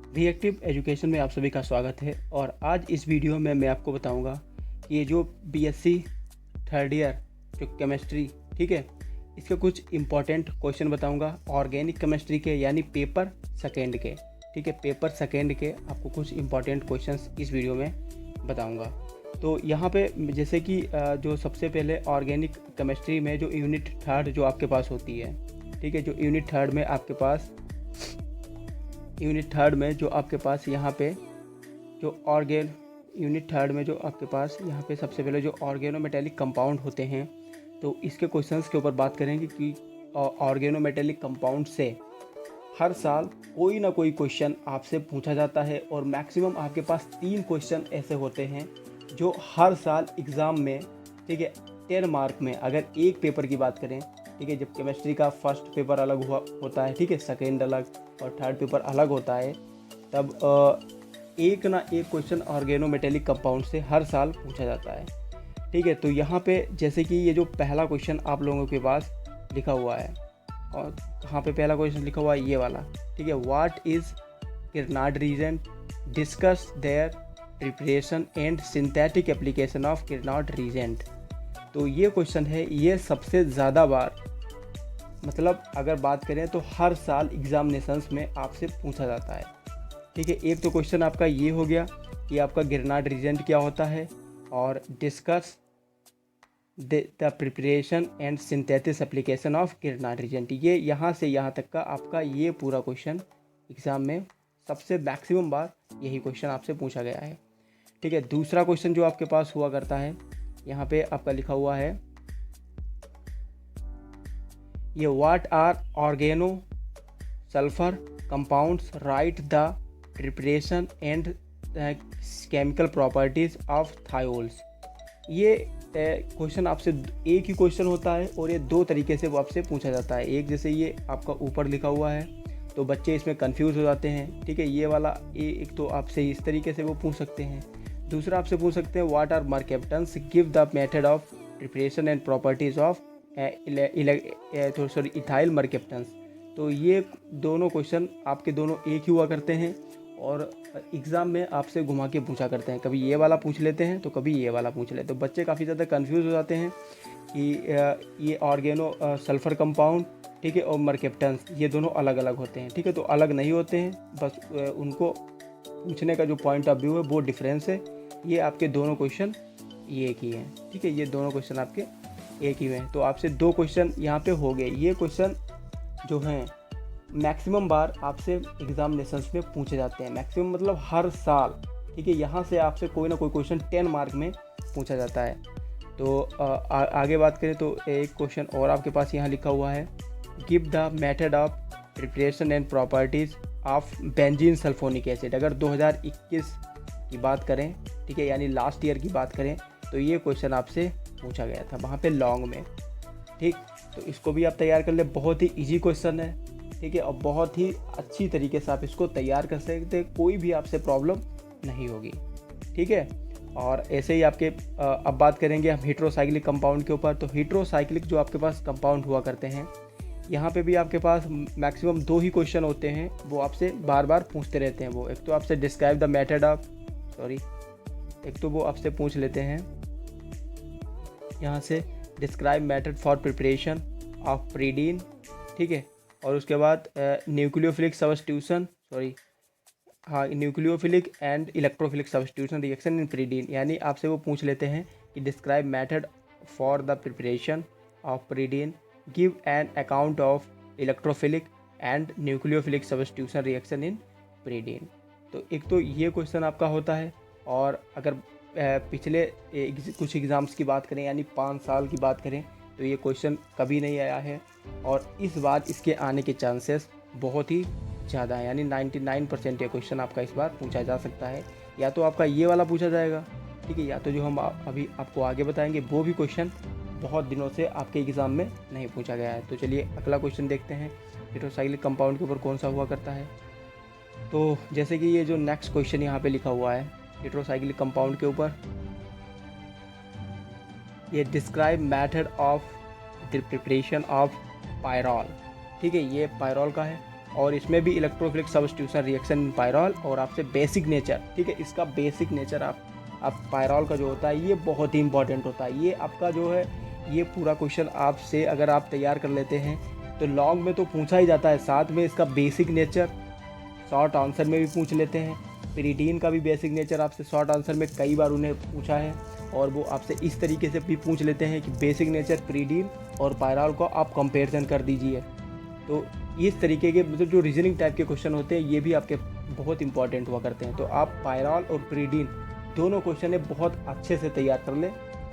Reactive education में आप सभी का स्वागत है। और आज इस वीडियो में मैं आपको बताऊंगा कि ये जो बीएससी थर्ड ईयर जो केमिस्ट्री, ठीक है, इसके कुछ इम्पॉर्टेंट क्वेश्चन बताऊंगा ऑर्गेनिक केमिस्ट्री के, यानी पेपर सेकेंड के। ठीक है, पेपर सेकेंड के आपको कुछ इम्पॉर्टेंट क्वेश्चंस इस वीडियो में बताऊंगा। तो यहाँ पे जैसे कि जो सबसे पहले ऑर्गेनिक केमिस्ट्री में जो यूनिट थर्ड जो आपके पास होती है, ठीक है, जो यूनिट थर्ड में आपके पास यहाँ पे जो यूनिट थर्ड में जो आपके पास यहाँ पे सबसे पहले जो ऑर्गेनोमेटेलिक कंपाउंड होते हैं, तो इसके क्वेश्चंस के ऊपर बात करेंगे कि ऑर्गेनोमेटेलिक कंपाउंड से हर साल कोई ना कोई क्वेश्चन आपसे पूछा जाता है। और मैक्सिमम आपके पास 3 क्वेश्चन ऐसे होते हैं जो हर साल एग्ज़ाम में, ठीक है, 10 मार्क में, अगर एक पेपर की बात करें, ठीक है, जब केमिस्ट्री का फर्स्ट पेपर अलग होता है, ठीक है, सेकेंड अलग और थर्ड पेपर अलग होता है, तब एक ना एक क्वेश्चन ऑर्गेनोमेटेलिक कंपाउंड से हर साल पूछा जाता है। ठीक है, तो यहाँ पे जैसे कि ये जो पहला क्वेश्चन आप लोगों के पास लिखा हुआ है, और कहाँ पे पहला क्वेश्चन लिखा हुआ है, ये वाला, ठीक है, what is Grignard reagent, discuss their preparation and synthetic application of Grignard reagent. तो ये क्वेश्चन है, ये सबसे ज़्यादा बार, मतलब अगर बात करें तो हर साल एग्जामिनेशंस में आपसे पूछा जाता है। ठीक है, एक तो क्वेश्चन आपका ये हो गया कि आपका किरनाड रीजेंट क्या होता है, और discuss the preparation and synthesis application of Grignard reagent. ये यहाँ से यहाँ तक का आपका ये पूरा क्वेश्चन एग्ज़ाम में सबसे मैक्सिमम बार यही क्वेश्चन आपसे पूछा गया है। ठीक है, दूसरा क्वेश्चन जो आपके पास हुआ करता है, यहाँ पे आपका लिखा हुआ है ये what are organo sulphur compounds, write the preparation and chemical properties of thiols. ये क्वेश्चन आपसे एक ही क्वेश्चन होता है और ये 2 तरीके से वो आपसे पूछा जाता है। एक, जैसे ये आपका ऊपर लिखा हुआ है तो बच्चे इसमें कंफ्यूज हो जाते हैं। ठीक है, ये वाला एक तो आपसे इस तरीके से वो पूछ सकते हैं। दूसरा आपसे पूछ सकते हैं what are mercaptans, give the method of preparation and properties of ethyl mercaptans. तो ये दोनों क्वेश्चन आपके दोनों एक ही हुआ करते हैं और एग्ज़ाम में आपसे घुमा के पूछा करते हैं। कभी ये वाला पूछ लेते हैं तो कभी ये वाला पूछ लेते हैं। तो बच्चे काफ़ी ज़्यादा कंफ्यूज हो जाते हैं कि ये ऑर्गेनो सल्फ़र कंपाउंड, ठीक है, और मर्केप्टन्स ये दोनों अलग अलग होते हैं। ठीक है, तो अलग नहीं होते हैं, बस उनको पूछने का जो पॉइंट ऑफ व्यू है वो डिफरेंस है। ये आपके दोनों क्वेश्चन ये एक ही हैं। ठीक है, ये दोनों क्वेश्चन आपके एक ही हैं। तो आपसे 2 क्वेश्चन यहाँ पे हो गए। ये क्वेश्चन जो हैं मैक्सिमम बार आपसे एग्जामिनेशंस में पूछे जाते हैं। मैक्सिमम मतलब हर साल। ठीक है, यहाँ से आपसे कोई ना कोई क्वेश्चन 10 मार्क में पूछा जाता है। तो आगे बात करें तो एक क्वेश्चन और आपके पास यहाँ लिखा हुआ है, give the method of preparation and properties of benzene sulphonic acid. अगर 2021 की बात करें, ठीक है, यानी लास्ट ईयर की बात करें, तो ये क्वेश्चन आपसे पूछा गया था वहाँ पे लॉन्ग में। ठीक, तो इसको भी आप तैयार कर ले, बहुत ही इजी क्वेश्चन है। ठीक है, और बहुत ही अच्छी तरीके से आप इसको तैयार कर सकते हैं, कोई भी आपसे प्रॉब्लम नहीं होगी। ठीक है, और ऐसे ही आपके अब बात करेंगे हम हेट्रोसाइक्लिक कंपाउंड के ऊपर। तो हेट्रोसाइक्लिक जो आपके पास कंपाउंड हुआ करते हैं, यहाँ पे भी आपके पास मैक्सिमम 2 ही क्वेश्चन होते हैं, वो आपसे बार बार पूछते रहते हैं। वो एक तो आपसे डिस्क्राइब द मेथड ऑफ एक तो वो आपसे पूछ लेते हैं यहाँ से describe method for preparation of pyridine. ठीक है, और उसके बाद nucleophilic substitution nucleophilic and electrophilic substitution reaction in pyridine. यानी आपसे वो पूछ लेते हैं कि describe method for the preparation of pyridine, give an account of electrophilic and nucleophilic substitution reaction in pyridine. तो एक तो ये क्वेश्चन आपका होता है। और अगर पिछले कुछ एग्ज़ाम्स की बात करें, यानी 5 साल की बात करें, तो ये क्वेश्चन कभी नहीं आया है और इस बार इसके आने के चांसेस बहुत ही ज़्यादा है। यानी 99% ये क्वेश्चन आपका इस बार पूछा जा सकता है। या तो आपका ये वाला पूछा जाएगा, ठीक है, या तो जो हम अभी आपको आगे बताएंगे वो भी क्वेश्चन बहुत दिनों से आपके एग्ज़ाम में नहीं पूछा गया है। तो चलिए अगला क्वेश्चन देखते हैं, हेट्रोसाइक्लिक कंपाउंड के ऊपर कौन सा हुआ करता है। तो जैसे कि ये जो नेक्स्ट क्वेश्चन यहाँ पे लिखा हुआ है हेट्रोसाइक्लिक कंपाउंड के ऊपर, ये describe method of the preparation of pyrrole. ठीक है, ये पायरॉल का है। और इसमें भी इलेक्ट्रोफिलिक सब्स्टिट्यूशन रिएक्शन इन पायरॉल और आपसे बेसिक नेचर, ठीक है, इसका बेसिक नेचर आप पायरॉल का जो होता है ये बहुत ही इंपॉर्टेंट होता है। ये आपका जो है ये पूरा क्वेश्चन आपसे अगर आप तैयार कर लेते हैं तो लॉन्ग में तो पूछा ही जाता है, साथ में इसका बेसिक नेचर शॉर्ट आंसर में भी पूछ लेते हैं। पिरीडीन का भी बेसिक नेचर आपसे शॉर्ट आंसर में कई बार उन्हें पूछा है और वो आपसे इस तरीके से भी पूछ लेते हैं कि बेसिक नेचर पिरीडीन और पायरॉल को आप कंपैरिजन कर दीजिए। तो इस तरीके के मतलब जो रीजनिंग टाइप के क्वेश्चन होते हैं ये भी आपके बहुत इंपॉर्टेंट हुआ करते हैं। तो आप पायरॉल और पिरीडीन दोनों क्वेश्चन है बहुत अच्छे से तैयार कर लें,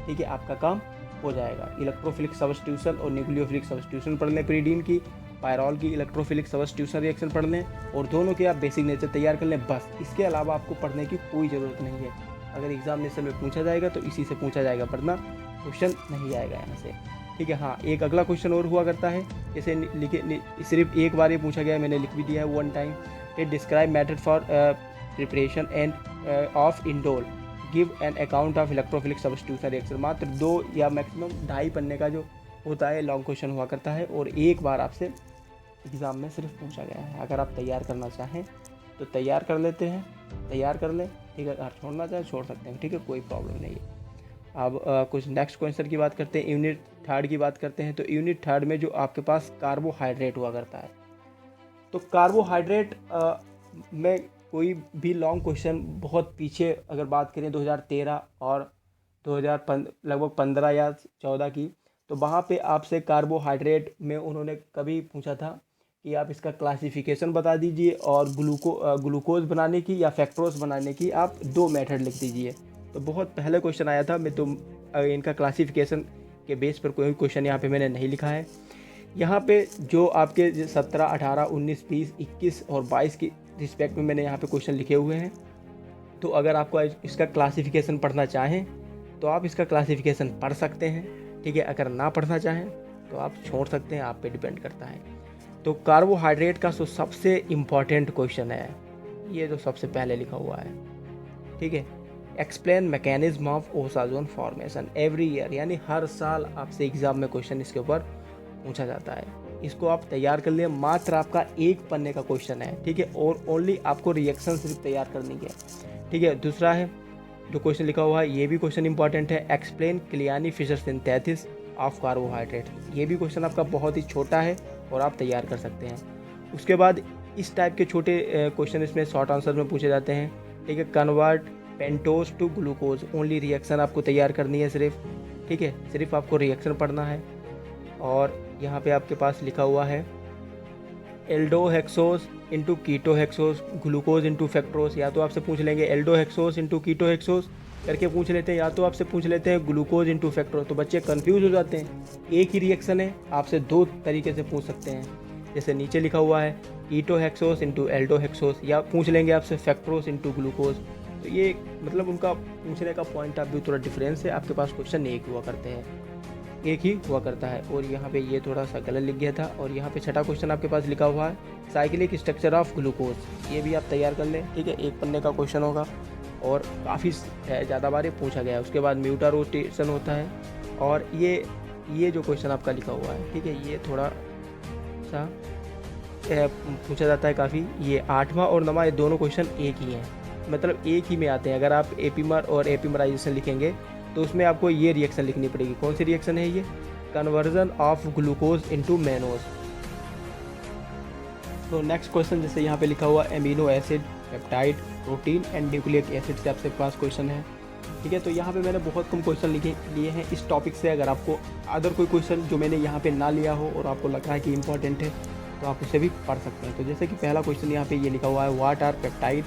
ठीक है, आपका काम हो जाएगा। इलेक्ट्रोफिलिक सब्स्टिट्यूशन और न्यूक्लियोफिलिक सब्स्टिट्यूशन पढ़ लें पिरीडीन की, पायरॉल की इलेक्ट्रोफिलिक सब्स्टिट्यूशन रिएक्शन पढ़ लें और दोनों के आप बेसिक नेचर तैयार कर लें, बस। इसके अलावा आपको पढ़ने की कोई ज़रूरत नहीं है। अगर एग्जामिनेशन में पूछा जाएगा तो इसी से पूछा जाएगा, वरना क्वेश्चन नहीं आएगा यहाँ से, ठीक है। हाँ, एक अगला क्वेश्चन और हुआ करता है, इसे लिखे सिर्फ एक बार ये पूछा गया है, मैंने लिख भी दिया है one time. It describe method for preparation end of indole, give an account of electrophilic substitution reaction. मात्र 2 या मैक्सिमम 2.5 पन्ने का जो होता है लॉन्ग क्वेश्चन हुआ करता है और एक बार आपसे एग्ज़ाम में सिर्फ पूछा गया है। अगर आप तैयार करना चाहें तो तैयार कर लेते हैं, तैयार कर लें, ठीक है। अगर छोड़ना चाहें छोड़ सकते हैं, ठीक है, कोई प्रॉब्लम नहीं है। अब कुछ नेक्स्ट क्वेश्चन की बात करते हैं, यूनिट 3 की बात करते हैं। तो यूनिट 3 में जो आपके पास कार्बोहाइड्रेट हुआ करता है, तो कार्बोहाइड्रेट में कोई भी लॉन्ग क्वेश्चन बहुत पीछे अगर बात करें 2013 और 2015 लगभग 15 या 14 की, तो वहाँ पे आपसे कार्बोहाइड्रेट में उन्होंने कभी पूछा था कि आप इसका क्लासिफिकेशन बता दीजिए और ग्लूकोज बनाने की या फैक्ट्रोज बनाने की आप 2 मेथड लिख दीजिए। तो बहुत पहले क्वेश्चन आया था, मैं तो इनका क्लासिफिकेशन के बेस पर कोई क्वेश्चन यहाँ पे मैंने नहीं लिखा है। यहाँ पे जो आपके 17, 18, 19, 20, 21 और 22 की रिस्पेक्ट में मैंने यहाँ पे क्वेश्चन लिखे हुए हैं। तो अगर आपको इसका क्लासिफिकेशन पढ़ना चाहें तो आप इसका क्लासिफिकेशन पढ़ सकते हैं, ठीक है। अगर ना पढ़ना चाहें तो आप छोड़ सकते हैं, आप पे डिपेंड करता है। तो कार्बोहाइड्रेट का जो सबसे इम्पॉर्टेंट क्वेश्चन है ये जो सबसे पहले लिखा हुआ है, ठीक है, explain mechanism of osazone formation every year, यानी हर साल आपसे एग्जाम में क्वेश्चन इसके ऊपर पूछा जाता है। इसको आप तैयार कर लिए, मात्र आपका 1 पन्ने का क्वेश्चन है, ठीक है, और ओनली आपको रिएक्शन सिर्फ तैयार करनी है, ठीक है। दूसरा है जो क्वेश्चन लिखा हुआ है, ये भी क्वेश्चन इंपॉर्टेंट है, explain Kiliani Fischer synthesis of carbohydrate. ये भी क्वेश्चन आपका बहुत ही छोटा है और आप तैयार कर सकते हैं। उसके बाद इस टाइप के छोटे क्वेश्चन इसमें शॉर्ट आंसर में पूछे जाते हैं, ठीक है। Convert pentose to glucose, only reaction आपको तैयार करनी है सिर्फ, ठीक है, सिर्फ आपको रिएक्शन पढ़ना है। और यहाँ पे आपके पास लिखा हुआ है एल्डोहेक्सोस इंटू कीटोहेक्सोस ग्लूकोज इंटू फैक्ट्रोस, या तो आपसे पूछ लेंगे एल्डोहेक्सोस इंटू कीटोहेक्सोस करके पूछ लेते हैं, या तो आपसे पूछ लेते हैं ग्लूकोज इंटू फैक्ट्रोस। तो बच्चे कंफ्यूज हो जाते हैं, एक ही रिएक्शन है, आपसे 2 तरीके से पूछ सकते हैं। जैसे नीचे लिखा हुआ है कीटोहेक्सोस इंटू एल्डोहेक्सोस, या पूछ लेंगे आपसे फैक्ट्रोस इंटू ग्लूकोज। तो ये मतलब उनका पूछने का पॉइंट ऑफ व्यू थोड़ा डिफरेंस है। आपके पास क्वेश्चन एक हुआ करते हैं, एक ही हुआ करता है। और यहाँ पे ये थोड़ा सा गलत लिख गया था। और यहाँ पे छठा क्वेश्चन आपके पास लिखा हुआ है साइक्लिक स्ट्रक्चर ऑफ ग्लूकोज, ये भी आप तैयार कर लें, ठीक है, 1 पन्ने का क्वेश्चन होगा और काफ़ी ज़्यादा बार ये पूछा गया है। उसके बाद म्यूटा रोटेशन होता है और ये जो क्वेश्चन आपका लिखा हुआ है, ठीक है, ये थोड़ा सा पूछा जाता है काफ़ी। ये 8वां और 9वां, ये दोनों क्वेश्चन एक ही हैं, मतलब एक ही में आते हैं। अगर आप एपीमर और एपीमराइजेशन लिखेंगे तो उसमें आपको ये रिएक्शन लिखनी पड़ेगी। कौन सी रिएक्शन है ये? Conversion of glucose into mannose. तो नेक्स्ट क्वेश्चन जैसे यहाँ पे लिखा हुआ amino acid, peptide, protein and nucleic acid से आपसे पास क्वेश्चन है, ठीक है। तो यहाँ पे मैंने बहुत कम क्वेश्चन लिए हैं इस टॉपिक से। अगर आपको अदर कोई क्वेश्चन जो मैंने यहाँ पे ना लिया हो और आपको लग रहा है कि इंपॉर्टेंट है तो आप उसे भी पढ़ सकते हैं। तो जैसे कि पहला क्वेश्चन यहाँ पे ये लिखा हुआ है what are peptide,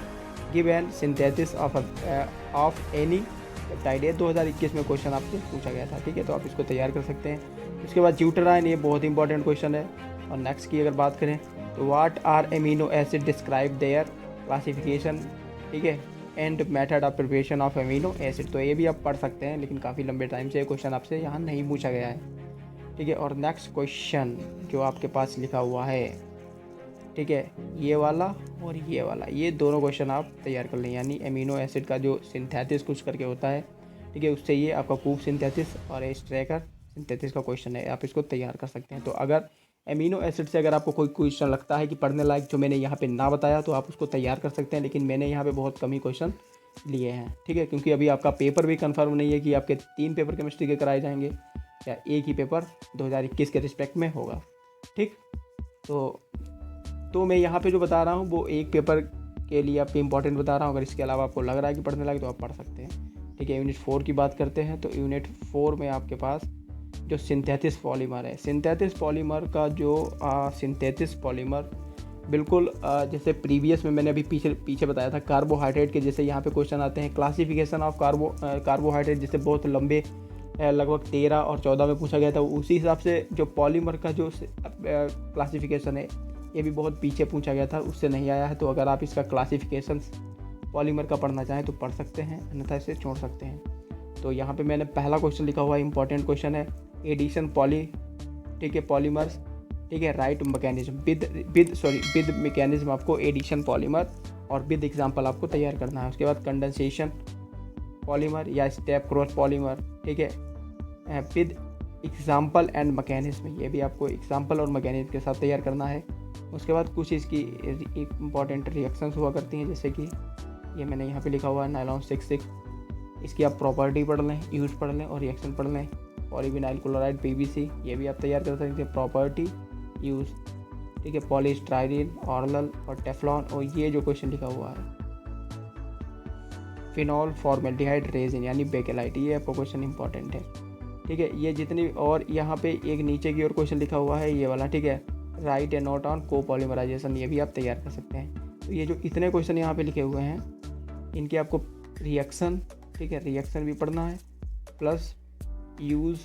give an synthesis of any peptide. 2021 में क्वेश्चन आपसे पूछा गया था, ठीक है, तो आप इसको तैयार कर सकते हैं। उसके बाद ड्यूटेराइन, ये बहुत इंपॉर्टेंट क्वेश्चन है। और नेक्स्ट की अगर बात करें तो what are amino acid, describe their classification, ठीक है, and method of preparation of amino acid. तो ये भी आप पढ़ सकते हैं, लेकिन काफ़ी लंबे टाइम से ये क्वेश्चन आपसे यहाँ नहीं पूछा गया है, ठीक है। और नेक्स्ट क्वेश्चन जो आपके पास लिखा हुआ है, ठीक है, ये वाला और ये वाला, ये दोनों क्वेश्चन आप तैयार कर लें। यानी एमिनो एसिड का जो सिंथेसिस कुछ करके होता है, ठीक है, उससे ये आपका कूप सिंथेसिस और स्ट्रेकर सिंथेसिस का क्वेश्चन है, आप इसको तैयार कर सकते हैं। तो अगर एमिनो एसिड से अगर आपको कोई क्वेश्चन लगता है कि पढ़ने लायक जो मैंने यहाँ पे ना बताया तो आप उसको तैयार कर सकते हैं, लेकिन मैंने यहाँ पे बहुत कम ही क्वेश्चन लिए हैं, ठीक है, क्योंकि अभी आपका पेपर भी कंफर्म नहीं है कि आपके 3 पेपर केमिस्ट्री के कराए जाएंगे या एक ही पेपर 2021 के रिस्पेक्ट में होगा, ठीक। तो मैं यहाँ पे जो बता रहा हूँ वो एक पेपर के लिए आपको इंपॉर्टेंट बता रहा हूँ। अगर इसके अलावा आपको लग रहा है कि पढ़ने लायक तो आप पढ़ सकते हैं, ठीक है। यूनिट 4 की बात करते हैं तो यूनिट 4 में आपके पास जो सिंथेसिस पॉलीमर है, सिंथेसिस पॉलीमर का जो सिंथेसिस पॉलीमर बिल्कुल जैसे प्रीवियस में मैंने अभी पीछे बताया था कार्बोहाइड्रेट के, जैसे यहाँ पे क्वेश्चन आते हैं क्लासिफिकेशन ऑफ कार्बोहाइड्रेट, जैसे बहुत लंबे लगभग 13 और 14 में पूछा गया था, उसी हिसाब से जो पॉलीमर का जो क्लासिफिकेशन है ये भी बहुत पीछे पूछा गया था, उससे नहीं आया है। तो अगर आप इसका क्लासिफिकेशन पॉलीमर का पढ़ना चाहें तो पढ़ सकते हैं, अन्यथा इसे छोड़ सकते हैं। तो यहाँ पे मैंने पहला क्वेश्चन लिखा हुआ है, इंपॉर्टेंट क्वेश्चन है, एडिशन ठीक है पॉलीमर्स, ठीक है, राइट मैकेनिज्म विद मैकेनिज्म आपको एडिशन पॉलीमर और विद एग्जांपल आपको तैयार करना है। उसके बाद कंडेंसेशन पॉलीमर या स्टेप क्रॉस पॉलीमर, ठीक है, विद एग्जांपल एंड मैकेनिज्म, ये भी आपको एग्जांपल और मैकेनिज्म के साथ तैयार करना है। उसके बाद कुछ इसकी इंपॉर्टेंट रिएक्शंस हुआ करती हैं, जैसे कि ये मैंने यहाँ पे लिखा हुआ है नायलॉन 66, इसकी आप प्रॉपर्टी पढ़ लें, यूज पढ़ लें और रिएक्शन पढ़ लें। पॉलीविनाइल क्लोराइड PVC, ये भी आप तैयार कर सकते हैं, प्रॉपर्टी यूज, ठीक है, पॉलीस्टाइरीन, ऑर्लल और टेफ्लॉन। और ये जो क्वेश्चन लिखा हुआ है फिनॉल फॉर्मेल्डिहाइड रेजिन यानी बेकेलाइट, ये आपको क्वेश्चन इंपॉर्टेंट है, ठीक है। ये जितनी, और यहाँ पे एक नीचे की ओर क्वेश्चन लिखा हुआ है ये वाला, ठीक है, राइट ए नोट ऑन कोपॉलीमराइजेशन, ये भी आप तैयार कर सकते हैं। तो ये जो इतने क्वेश्चन यहाँ पे लिखे हुए हैं इनके आपको रिएक्शन, ठीक है, रिएक्शन भी पढ़ना है प्लस यूज़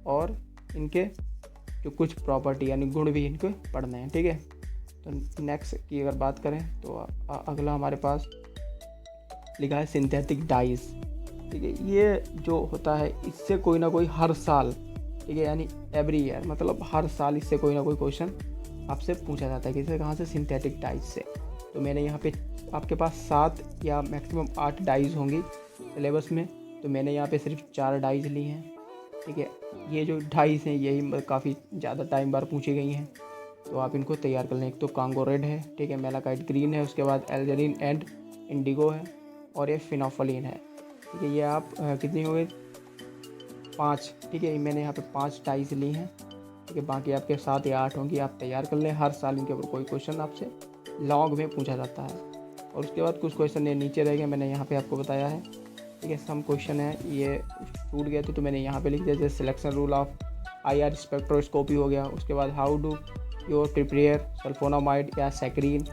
और इनके जो कुछ प्रॉपर्टी यानी गुण भी इनको पढ़ने हैं, ठीक है। तो नेक्स्ट की अगर बात करें तो अगला हमारे पास लिखा है सिंथेटिक डाइज, ठीक है। ये जो होता है इससे कोई ना कोई हर साल, ठीक है, यानी एवरी ईयर, मतलब हर साल इससे कोई ना कोई क्वेश्चन आपसे पूछा जाता है, किससे, कहाँ से, सिंथेटिक डाइज से। तो मैंने यहाँ पे आपके पास 7 या मैक्सिमम 8 डाइज होंगी सिलेबस में, तो मैंने यहाँ पे सिर्फ 4 डाइज ली हैं, ठीक है। ये जो डाइज हैं यही काफ़ी ज़्यादा टाइम बार पूछी गई हैं, तो आप इनको तैयार कर लें। एक तो कांगो रेड है, ठीक है, मेलाकाइट ग्रीन है, उसके बाद एल्जरीन एंड इंडिगो है और ये फिनोफलिन है, ठीक है। ये आप कितनी हो गई, 5, ठीक है। मैंने यहाँ पे 5 डाइज ली हैं, ठीक है, बाकी आपके 7 या 8 होंगी, आप तैयार कर लें। हर साल इनके ऊपर कोई क्वेश्चन आपसे लॉग में पूछा जाता है। और उसके बाद कुछ क्वेश्चन ये नीचे रह गए, मैंने यहाँ पे आपको बताया है, ठीक है। सम क्वेश्चन है ये छूट गए थे तो मैंने यहाँ पे लिख दिया, जैसे selection rule of IR spectroscopy हो गया। उसके बाद how do your prepare sulphonamide या saccharin,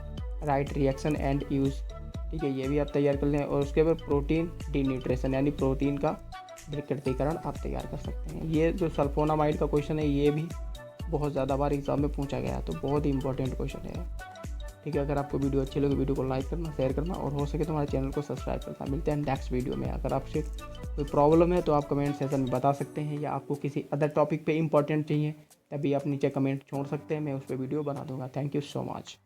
write reaction and use, ठीक है, ये भी आप तैयार कर लें। और उसके बाद प्रोटीन डिन्यूट्रेशन यानी प्रोटीन का विकृतीकरण आप तैयार कर सकते हैं। ये जो सल्फोनामाइड का क्वेश्चन है ये भी बहुत ज़्यादा बार एग्जाम में पूछा गया है, तो बहुत ही इंपॉर्टेंट क्वेश्चन है, ठीक है। अगर आपको वीडियो अच्छी लगे वीडियो को लाइक करना, शेयर करना और हो सके तो हमारे चैनल को सब्सक्राइब करना। मिलते हैं नेक्स्ट वीडियो में। अगर आपसे कोई प्रॉब्लम है तो आप कमेंट सेक्शन में बता सकते हैं, या आपको किसी अदर टॉपिक पे इंपॉर्टेंट चाहिए तभी आप नीचे कमेंट छोड़ सकते हैं, मैं उस पर वीडियो बना दूंगा। Thank you so much.